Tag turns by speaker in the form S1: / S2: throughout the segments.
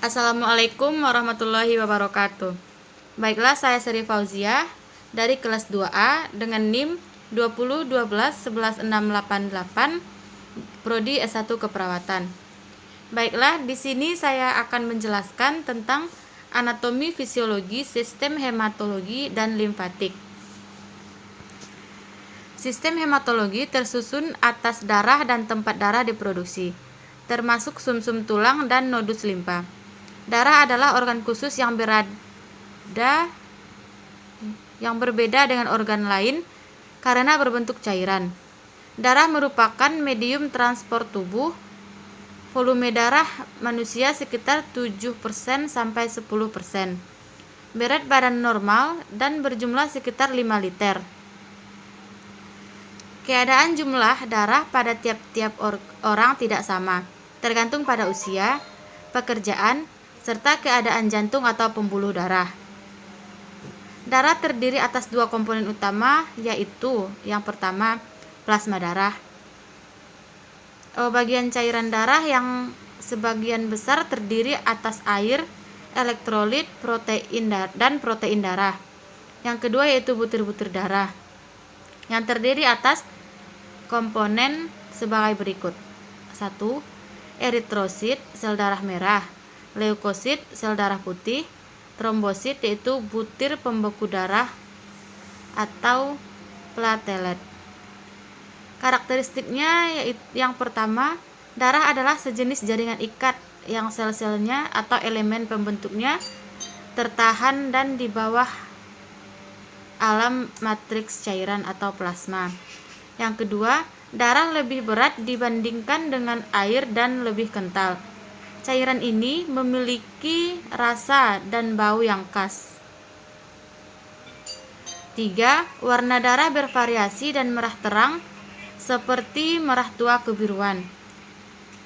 S1: Assalamualaikum warahmatullahi wabarakatuh. Baiklah, saya Seri Fauzia dari kelas 2A dengan NIM 2012111688 Prodi S1 Keperawatan. Baiklah, di sini saya akan menjelaskan tentang anatomi fisiologi, sistem hematologi, dan limfatik. Sistem hematologi tersusun atas darah dan tempat darah diproduksi, termasuk sumsum tulang dan nodus limpa. Darah adalah organ khusus yang berbeda dengan organ lain karena berbentuk cairan. Darah merupakan medium transport tubuh. Volume darah manusia sekitar 7% sampai 10%. Berat badan normal dan berjumlah sekitar 5 liter. Keadaan jumlah darah pada tiap-tiap orang tidak sama, tergantung pada usia, pekerjaan, serta keadaan jantung atau pembuluh darah. Darah terdiri atas dua komponen utama, yaitu yang pertama plasma darah. Bagian cairan darah yang sebagian besar terdiri atas air, elektrolit, protein dan protein darah. Yang kedua yaitu butir-butir darah, yang terdiri atas komponen sebagai berikut. 1. Eritrosit, sel darah merah. Leukosit, sel darah putih. Trombosit, yaitu butir pembeku darah atau platelet. Karakteristiknya yaitu yang pertama, darah adalah sejenis jaringan ikat yang sel-selnya atau elemen pembentuknya tertahan dan di bawah alam matriks cairan atau plasma. Yang kedua, darah lebih berat dibandingkan dengan air dan lebih kental. Cairan ini memiliki rasa dan bau yang khas. 3. Warna darah bervariasi dan merah terang seperti merah tua kebiruan,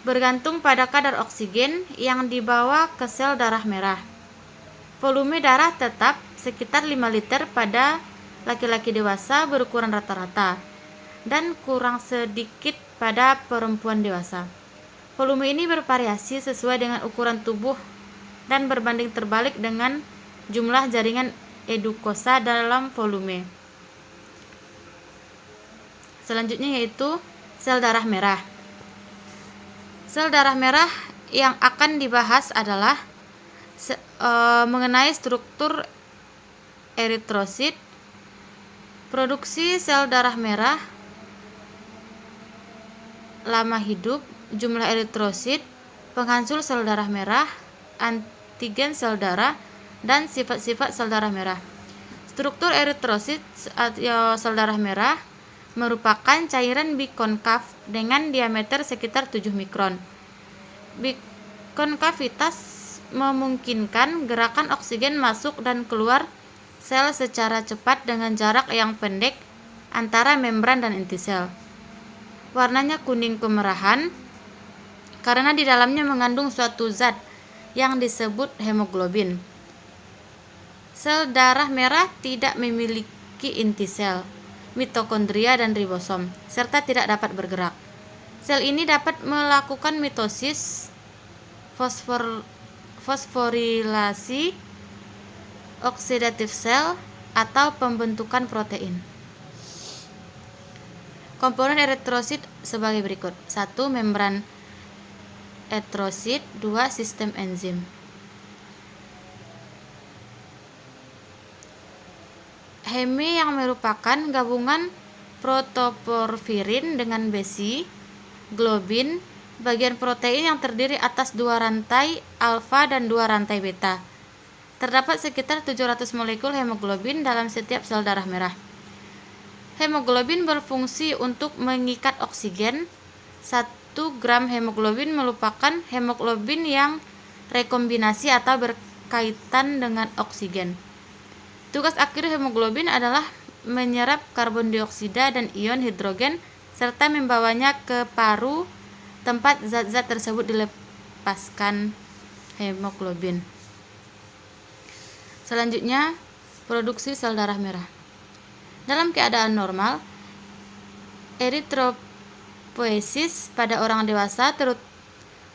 S1: bergantung pada kadar oksigen yang dibawa ke sel darah merah. Volume darah tetap sekitar 5 liter pada laki-laki dewasa berukuran rata-rata dan kurang sedikit pada perempuan dewasa. Volume ini bervariasi sesuai dengan ukuran tubuh dan berbanding terbalik dengan jumlah jaringan edukosa dalam volume. Selanjutnya yaitu sel darah merah. Sel darah merah yang akan dibahas adalah mengenai struktur eritrosit, produksi sel darah merah, lama hidup, jumlah eritrosit, penghancur sel darah merah, antigen sel darah, dan sifat-sifat sel darah merah. Struktur eritrosit atau sel darah merah merupakan cairan bikonkav dengan diameter sekitar 7 mikron. Bikonkavitas memungkinkan gerakan oksigen masuk dan keluar sel secara cepat dengan jarak yang pendek antara membran dan inti sel. Warnanya kuning kemerahan karena di dalamnya mengandung suatu zat yang disebut hemoglobin. Sel darah merah tidak memiliki inti sel, mitokondria dan ribosom, serta tidak dapat bergerak. Sel ini dapat melakukan mitosis, fosforilasi, oksidatif sel, atau pembentukan protein. Komponen eritrosit sebagai berikut. 1. Membran eritrosit. 2. Sistem enzim. Heme yang merupakan gabungan protoporfirin dengan besi, globin, bagian protein yang terdiri atas 2 rantai alfa dan 2 rantai beta. Terdapat sekitar 700 molekul hemoglobin dalam setiap sel darah merah. Hemoglobin berfungsi untuk mengikat oksigen. 1 gram hemoglobin merupakan hemoglobin yang rekombinasi atau berkaitan dengan oksigen. Tugas akhir hemoglobin adalah menyerap karbon dioksida dan ion hidrogen serta membawanya ke paru tempat zat-zat tersebut dilepaskan hemoglobin. Selanjutnya, produksi sel darah merah. Dalam keadaan normal, eritropoiesis pada orang dewasa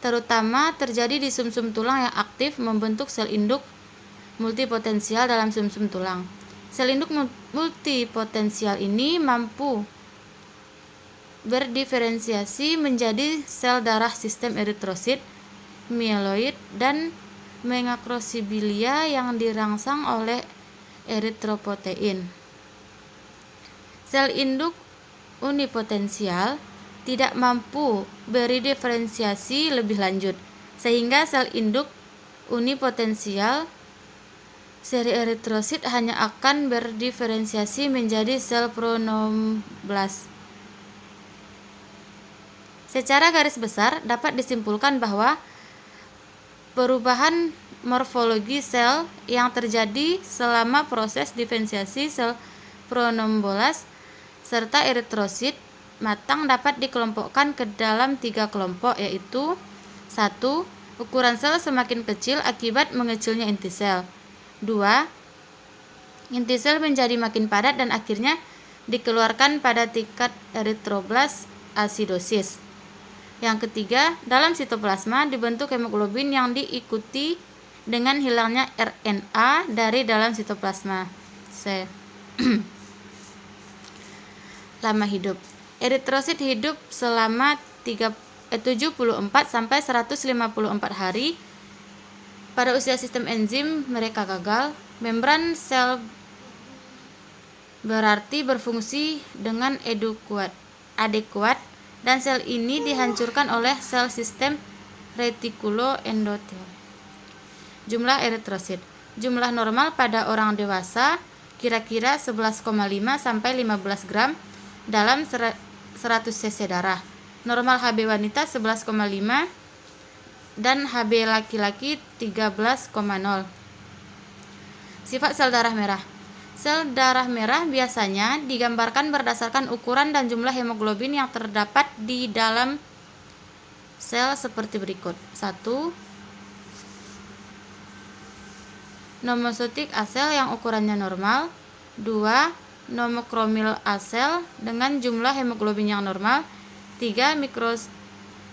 S1: terutama terjadi di sumsum tulang yang aktif membentuk sel induk multipotensial dalam sumsum tulang. Sel induk multipotensial ini mampu berdiferensiasi menjadi sel darah sistem eritrosit, mieloid, dan megakrosibilia yang dirangsang oleh eritropoietin. Sel induk unipotensial tidak mampu berdiferensiasi lebih lanjut, sehingga sel induk unipotensial seri eritrosit hanya akan berdiferensiasi menjadi sel pronoblast. Secara garis besar dapat disimpulkan bahwa perubahan morfologi sel yang terjadi selama proses diferensiasi sel pronoblast serta eritrosit matang dapat dikelompokkan ke dalam 3 kelompok, yaitu 1. Ukuran sel semakin kecil akibat mengecilnya inti sel. 2. Inti sel menjadi makin padat dan akhirnya dikeluarkan pada tingkat eritroblast asidosis. Yang ketiga, dalam sitoplasma dibentuk hemoglobin yang diikuti dengan hilangnya RNA dari dalam sitoplasma. C. Lama hidup. Eritrosit hidup selama 74 sampai 154 hari. Pada usia sistem enzim mereka gagal. Membran sel berarti berfungsi dengan adekuat dan sel ini dihancurkan oleh sel sistem retikuloendotel. Jumlah eritrosit. Jumlah normal pada orang dewasa kira-kira 11,5 sampai 15 gram dalam 100 cc darah. Normal Hb wanita 11,5 dan Hb laki-laki 13,0. Sifat sel darah merah. Sel darah merah biasanya digambarkan berdasarkan ukuran dan jumlah hemoglobin yang terdapat di dalam sel seperti berikut. 1. Nomocytic A sel yang ukurannya normal. 2. Nomokromil A sel dengan jumlah hemoglobin yang normal. 3.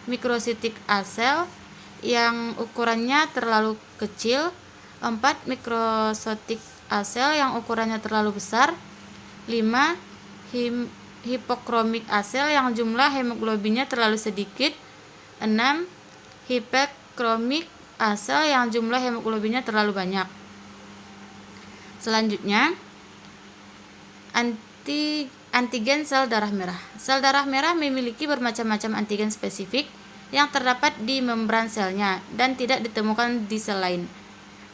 S1: Mikrocytic A sel yang ukurannya terlalu kecil. 4. Mikrocytic A sel yang ukurannya terlalu besar. 5. Hipokromik A sel yang jumlah hemoglobinnya terlalu sedikit. 6. Hiperkromik A sel yang jumlah hemoglobinnya terlalu banyak. Selanjutnya, antigen sel darah merah. Sel darah merah memiliki bermacam-macam antigen spesifik yang terdapat di membran selnya dan tidak ditemukan di sel lain.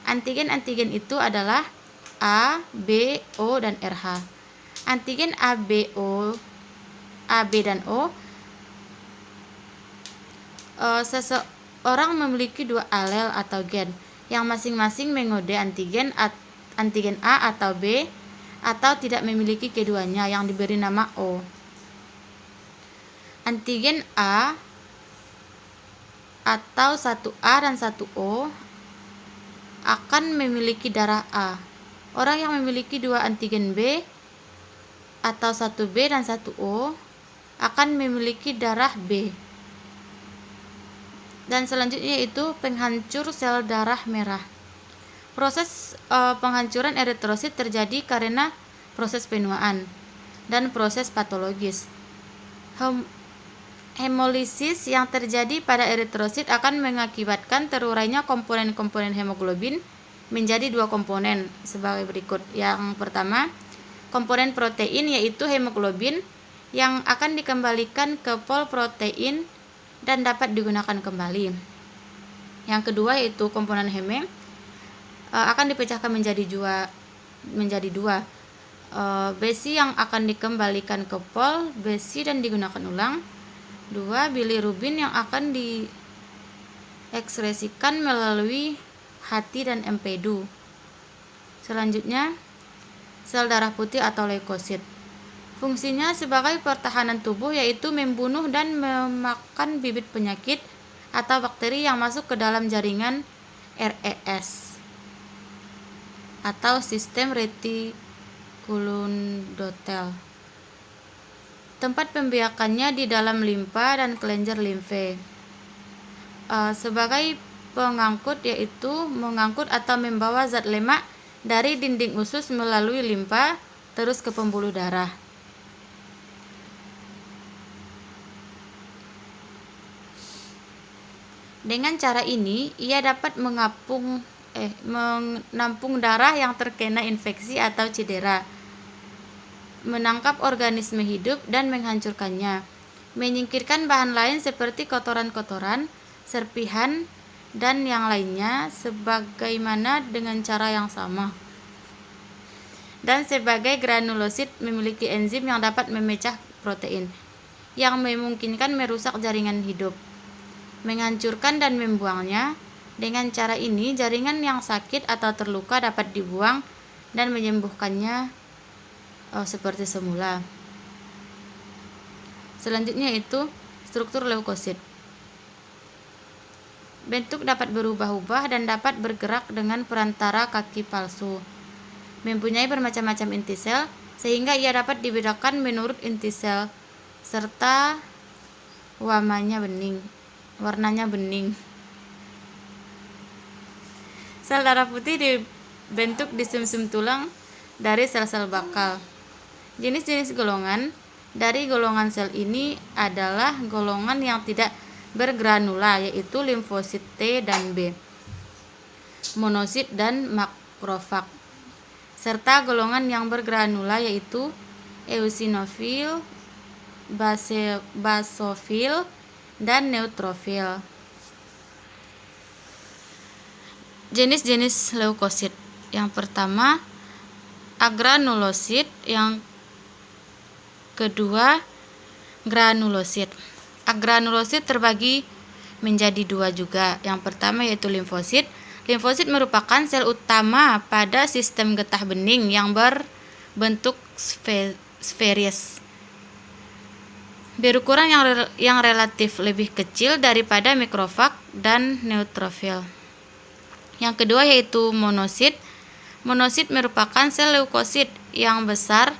S1: Antigen-antigen itu adalah A, B, O, dan RH. Antigen A, B, dan O. Seseorang memiliki 2 alel atau gen yang masing-masing mengode antigen A atau B, atau tidak memiliki keduanya yang diberi nama O. Antigen A atau 1A dan 1O akan memiliki darah A. Orang yang memiliki 2 antigen B atau 1B dan 1O akan memiliki darah B. Dan selanjutnya yaitu penghancur sel darah merah. Proses penghancuran eritrosit terjadi karena proses penuaan dan proses patologis. Hemolisis yang terjadi pada eritrosit akan mengakibatkan terurainya komponen-komponen hemoglobin menjadi 2 komponen sebagai berikut. Yang pertama, komponen protein yaitu hemoglobin yang akan dikembalikan ke pol protein dan dapat digunakan kembali. Yang kedua yaitu komponen heme akan dipecahkan menjadi dua. Besi yang akan dikembalikan ke pol besi dan digunakan ulang. 2. Bilirubin yang akan diekskresikan melalui hati dan empedu. Selanjutnya, sel darah putih atau leukosit. Fungsinya sebagai pertahanan tubuh yaitu membunuh dan memakan bibit penyakit atau bakteri yang masuk ke dalam jaringan RES atau sistem retikuloendotel. Tempat pembiakannya di dalam limfa dan kelenjar limfe. sebagai pengangkut, yaitu mengangkut atau membawa zat lemak dari dinding usus melalui limpa terus ke pembuluh darah. Dengan cara ini, ia dapat menampung darah yang terkena infeksi atau cedera, menangkap organisme hidup dan menghancurkannya, menyingkirkan bahan lain seperti kotoran-kotoran, serpihan, dan yang lainnya sebagaimana dengan cara yang sama. Dan sebagai granulosit memiliki enzim yang dapat memecah protein, yang memungkinkan merusak jaringan hidup, menghancurkan dan membuangnya. Dengan cara ini, jaringan yang sakit atau terluka dapat dibuang dan menyembuhkannya seperti semula. Selanjutnya itu struktur leukosit. Bentuk dapat berubah-ubah dan dapat bergerak dengan perantara kaki palsu. Mempunyai bermacam-macam inti sel, sehingga ia dapat dibedakan menurut inti sel serta warnanya bening. Sel darah putih dibentuk di sumsum tulang dari sel-sel bakal. Jenis-jenis golongan dari golongan sel ini adalah golongan yang tidak bergranula, yaitu limfosit T dan B, monosit dan makrofag, serta golongan yang bergranula yaitu eosinofil, basofil, dan neutrofil. Jenis-jenis leukosit. Yang pertama, agranulosit, yang kedua, granulosit. Agranulosit terbagi menjadi dua juga. Yang pertama yaitu limfosit. Limfosit merupakan sel utama pada sistem getah bening yang berbentuk sferis, berukuran yang relatif lebih kecil daripada makrofag dan neutrofil. Yang kedua yaitu monosit. Monosit merupakan sel leukosit yang besarnya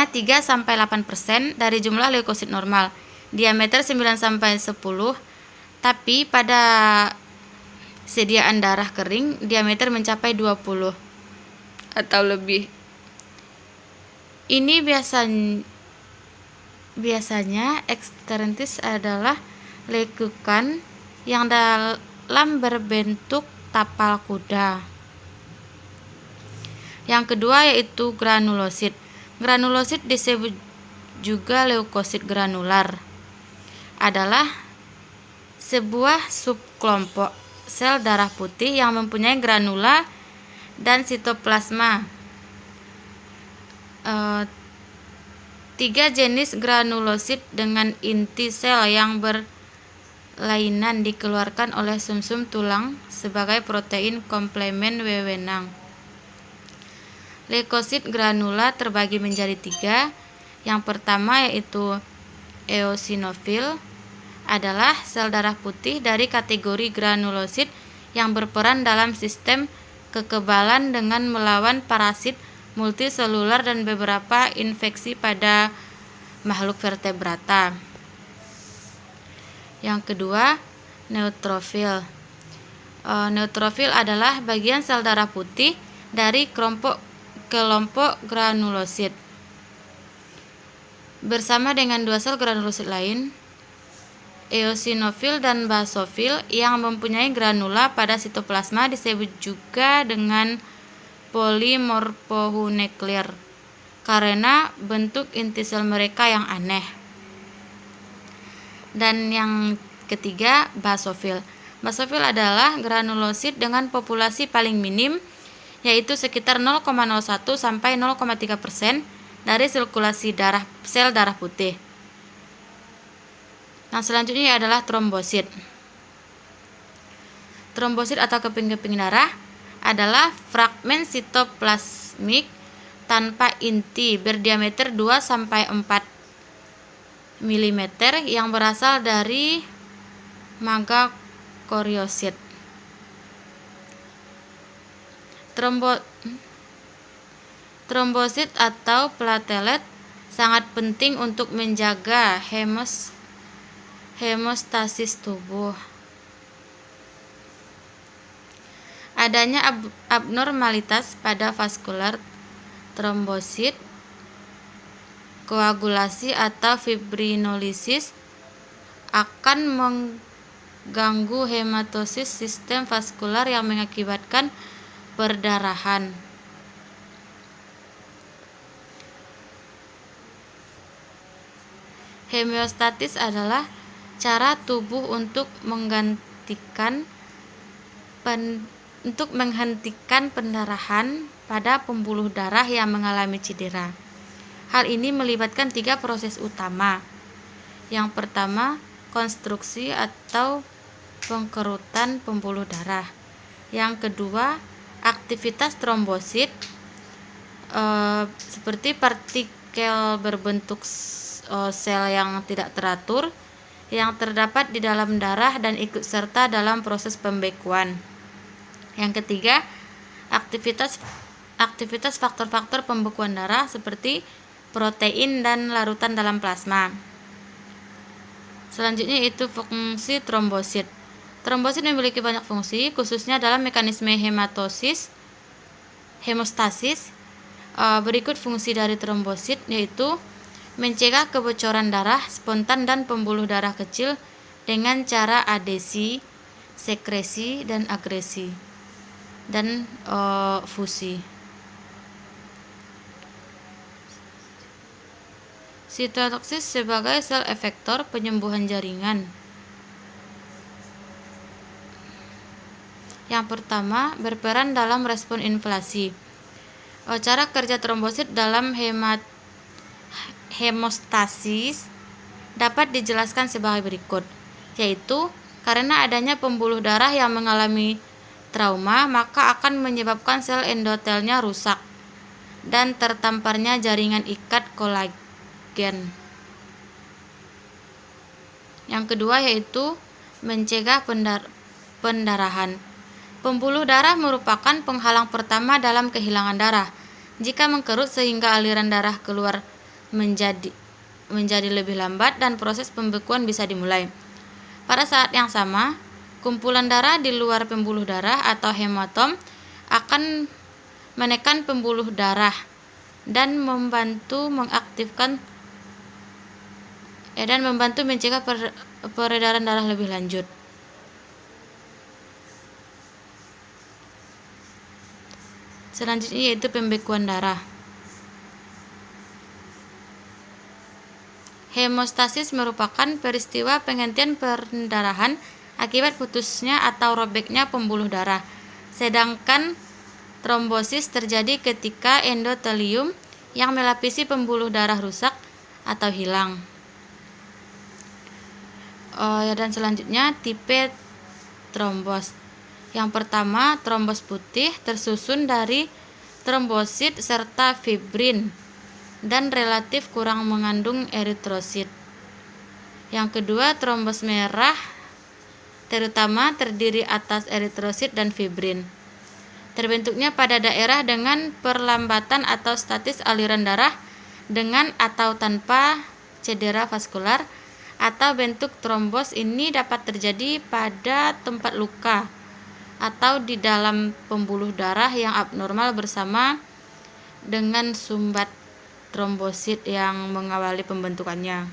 S1: 3-8% dari jumlah leukosit normal, diameter 9-10, tapi pada sediaan darah kering diameter mencapai 20 atau lebih. Ini biasanya eksterntis adalah lekukan yang dalam berbentuk tapal kuda. Yang kedua yaitu granulosit. Granulosit disebut juga leukosit granular, adalah sebuah subkelompok sel darah putih yang mempunyai granula dan sitoplasma. 3 jenis granulosit dengan inti sel yang berlainan dikeluarkan oleh sumsum tulang sebagai protein komplemen wewenang. Leukosit granula terbagi menjadi 3. Yang pertama yaitu eosinofil, adalah sel darah putih dari kategori granulosit yang berperan dalam sistem kekebalan dengan melawan parasit multiselular dan beberapa infeksi pada makhluk vertebrata. Yang kedua, neutrofil. Neutrofil adalah bagian sel darah putih dari kelompok granulosit bersama dengan 2 sel granulosit lain, eosinofil dan basofil, yang mempunyai granula pada sitoplasma, disebut juga dengan polimorfonuklear karena bentuk inti sel mereka yang aneh. Dan yang ketiga, basofil. Basofil adalah granulosit dengan populasi paling minim, yaitu sekitar 0,01 sampai 0,3% dari sirkulasi sel darah putih. Nah, selanjutnya adalah trombosit. Trombosit atau keping-keping darah adalah fragmen sitoplasmik tanpa inti berdiameter 2-4 mm yang berasal dari megakaryosit. Trombosit atau platelet sangat penting untuk menjaga Hemostasis tubuh. Adanya abnormalitas pada vaskular trombosit, koagulasi atau fibrinolisis akan mengganggu hematosis sistem vaskular yang mengakibatkan perdarahan. Hemostatis adalah cara tubuh untuk menghentikan pendarahan pada pembuluh darah yang mengalami cedera. Hal ini melibatkan 3 proses utama. Yang pertama, konstruksi atau pengkerutan pembuluh darah. Yang kedua, aktivitas trombosit seperti partikel berbentuk sel yang tidak teratur yang terdapat di dalam darah dan ikut serta dalam proses pembekuan. Yang ketiga, aktivitas faktor-faktor pembekuan darah seperti protein dan larutan dalam plasma. Selanjutnya yaitu fungsi trombosit. Trombosit memiliki banyak fungsi, khususnya dalam mekanisme hemostasis. Berikut fungsi dari trombosit, yaitu mencegah kebocoran darah spontan dan pembuluh darah kecil dengan cara adesi, sekresi, dan agresi, dan fusi. Sitotoksis sebagai sel efektor penyembuhan jaringan. Yang pertama, berperan dalam respon inflasi. Cara kerja trombosit dalam hemostasis dapat dijelaskan sebagai berikut, yaitu karena adanya pembuluh darah yang mengalami trauma, maka akan menyebabkan sel endotelnya rusak dan tertamparnya jaringan ikat kolagen. Yang kedua yaitu mencegah pendarahan. Pembuluh darah merupakan penghalang pertama dalam kehilangan darah. Jika mengkerut sehingga aliran darah keluar menjadi lebih lambat dan proses pembekuan bisa dimulai. Pada saat yang sama, kumpulan darah di luar pembuluh darah atau hematom akan menekan pembuluh darah dan membantu mencegah peredaran darah lebih lanjut. Selanjutnya yaitu pembekuan darah. Hemostasis merupakan peristiwa penghentian pendarahan akibat putusnya atau robeknya pembuluh darah. Sedangkan trombosis terjadi ketika endotelium yang melapisi pembuluh darah rusak atau hilang. Dan selanjutnya tipe trombos. Yang pertama, trombos putih tersusun dari trombosit serta fibrin dan relatif kurang mengandung eritrosit. Yang kedua, trombos merah terutama terdiri atas eritrosit dan fibrin. Terbentuknya pada daerah dengan perlambatan atau statis aliran darah dengan atau tanpa cedera vaskular, atau bentuk trombos ini dapat terjadi pada tempat luka atau di dalam pembuluh darah yang abnormal bersama dengan sumbat trombosit yang mengawali pembentukannya.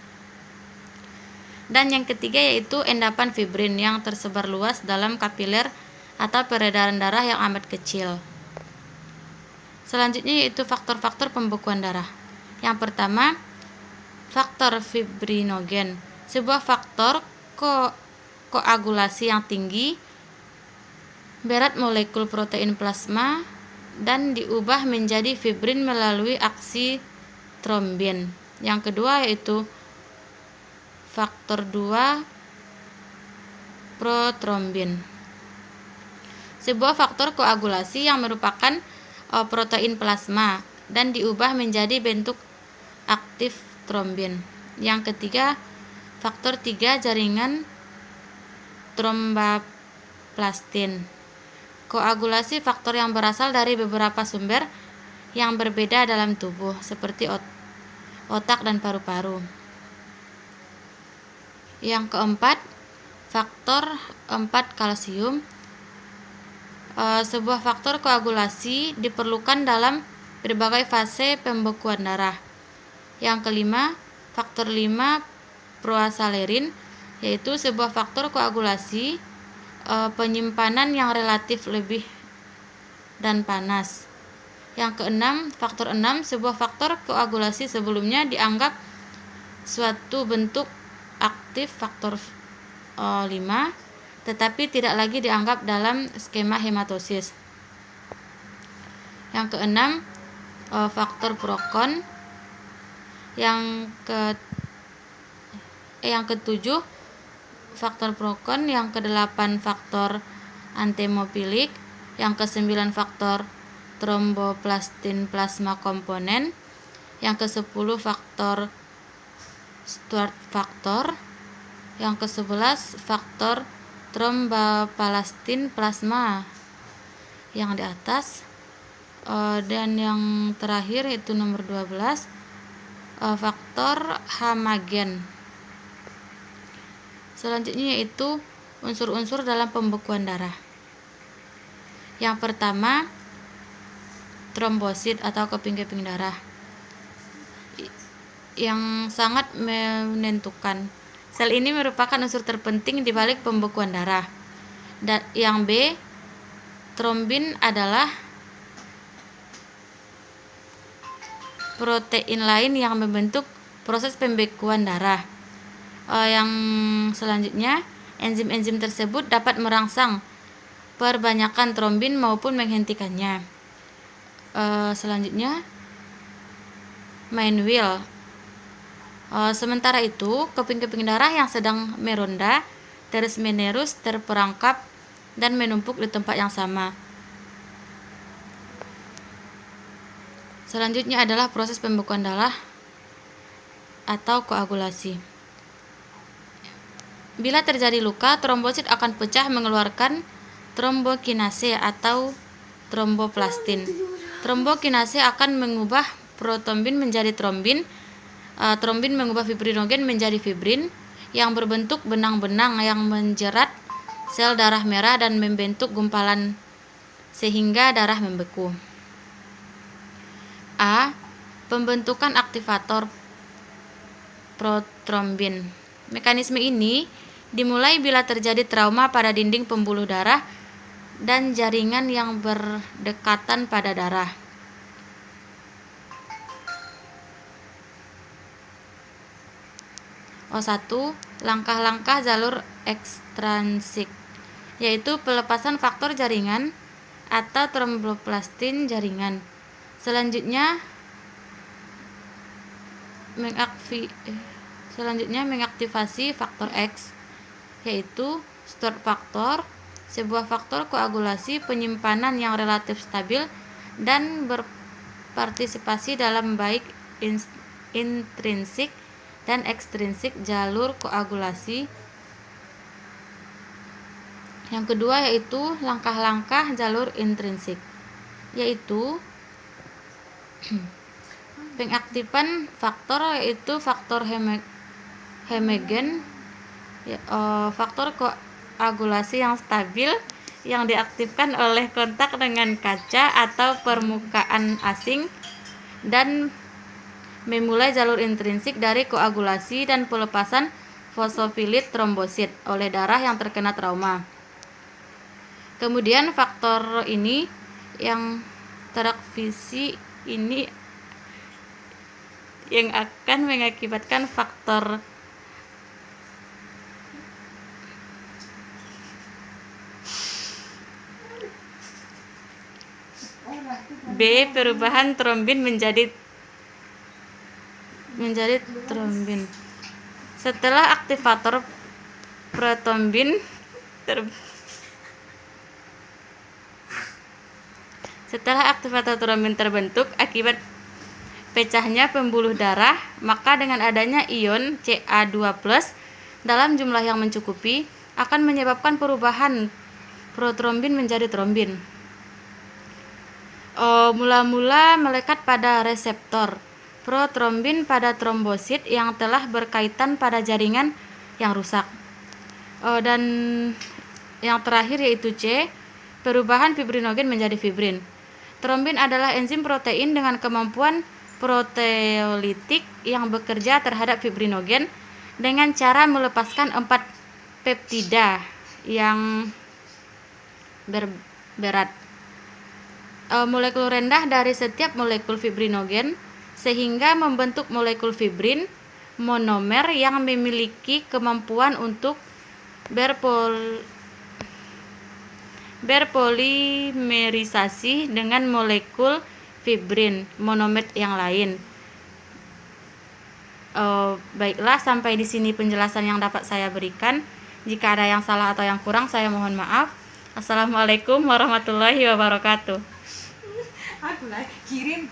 S1: Dan yang ketiga yaitu endapan fibrin yang tersebar luas dalam kapiler atau peredaran darah yang amat kecil. Selanjutnya yaitu faktor-faktor pembekuan darah. Yang pertama, faktor fibrinogen, sebuah faktor koagulasi yang tinggi, berat molekul protein plasma, dan diubah menjadi fibrin melalui aksi trombin. Yang kedua yaitu faktor 2 protrombin, sebuah faktor koagulasi yang merupakan protein plasma dan diubah menjadi bentuk aktif trombin. Yang ketiga, faktor 3 jaringan tromboplastin. Koagulasi faktor yang berasal dari beberapa sumber yang berbeda dalam tubuh, seperti otak dan paru-paru. Yang keempat, faktor 4 kalsium. Sebuah faktor koagulasi diperlukan dalam berbagai fase pembekuan darah. Yang kelima, faktor 5 proasalerin, yaitu sebuah faktor koagulasi penyimpanan yang relatif lebih dan panas. Yang keenam, faktor 6, sebuah faktor koagulasi sebelumnya dianggap suatu bentuk aktif faktor 5, tetapi tidak lagi dianggap dalam skema hematosis. Yang keenam, faktor prokon. Yang ketujuh, faktor prokon. Yang kedelapan, faktor antemofilik. Yang kesembilan, faktor tromboplastin plasma komponen. Yang ke-10, faktor Stuart faktor. Yang ke-11, faktor trombopalastin plasma yang di atas. Dan yang terakhir itu nomor 12, faktor hamagen. Selanjutnya yaitu unsur-unsur dalam pembekuan darah. Yang pertama, trombosit atau keping-keping darah yang sangat menentukan. Sel ini merupakan unsur terpenting di balik pembekuan darah. Dan yang B, trombin adalah protein lain yang membentuk proses pembekuan darah. Yang selanjutnya, enzim-enzim tersebut dapat merangsang perbanyakan trombin maupun menghentikannya. Selanjutnya, main wheel. Sementara itu, keping-keping darah yang sedang meronda terus-menerus terperangkap dan menumpuk di tempat yang sama. Selanjutnya adalah proses pembekuan darah atau koagulasi. Bila terjadi luka, trombosit akan pecah mengeluarkan trombokinase atau tromboplastin. Trombokinase akan mengubah protombin menjadi trombin. Trombin mengubah fibrinogen menjadi fibrin yang berbentuk benang-benang yang menjerat sel darah merah dan membentuk gumpalan sehingga darah membeku. A. Pembentukan aktivator protrombin. Mekanisme ini dimulai bila terjadi trauma pada dinding pembuluh darah dan jaringan yang berdekatan pada darah. 1. Langkah-langkah jalur ekstrinsik, yaitu pelepasan faktor jaringan atau tromboplastin jaringan. Selanjutnya mengaktifasi faktor X, yaitu Stuart faktor, sebuah faktor koagulasi penyimpanan yang relatif stabil dan berpartisipasi dalam baik intrinsik dan ekstrinsik jalur koagulasi. Yang kedua yaitu langkah-langkah jalur intrinsik, yaitu pengaktifan faktor, yaitu faktor hemagen, faktor koagulasi yang stabil yang diaktifkan oleh kontak dengan kaca atau permukaan asing dan memulai jalur intrinsik dari koagulasi dan pelepasan fosfolipiid trombosit oleh darah yang terkena trauma. Kemudian faktor ini yang teraktivasi ini yang akan mengakibatkan faktor B, perubahan trombin menjadi trombin. Setelah aktivator protombin terbentuk akibat pecahnya pembuluh darah, maka dengan adanya ion Ca2+ dalam jumlah yang mencukupi akan menyebabkan perubahan protrombin menjadi trombin. Mula-mula melekat pada reseptor protrombin pada trombosit yang telah berkaitan pada jaringan yang rusak. Dan yang terakhir yaitu C, perubahan fibrinogen menjadi fibrin. Trombin adalah enzim protein dengan kemampuan proteolitik yang bekerja terhadap fibrinogen dengan cara melepaskan 4 peptida yang berat molekul rendah dari setiap molekul fibrinogen sehingga membentuk molekul fibrin monomer yang memiliki kemampuan untuk berpolimerisasi dengan molekul fibrin monomer yang lain. Baiklah, sampai di sini penjelasan yang dapat saya berikan. Jika ada yang salah atau yang kurang, saya mohon maaf. Assalamualaikum warahmatullahi wabarakatuh.
S2: Aku lagi kirim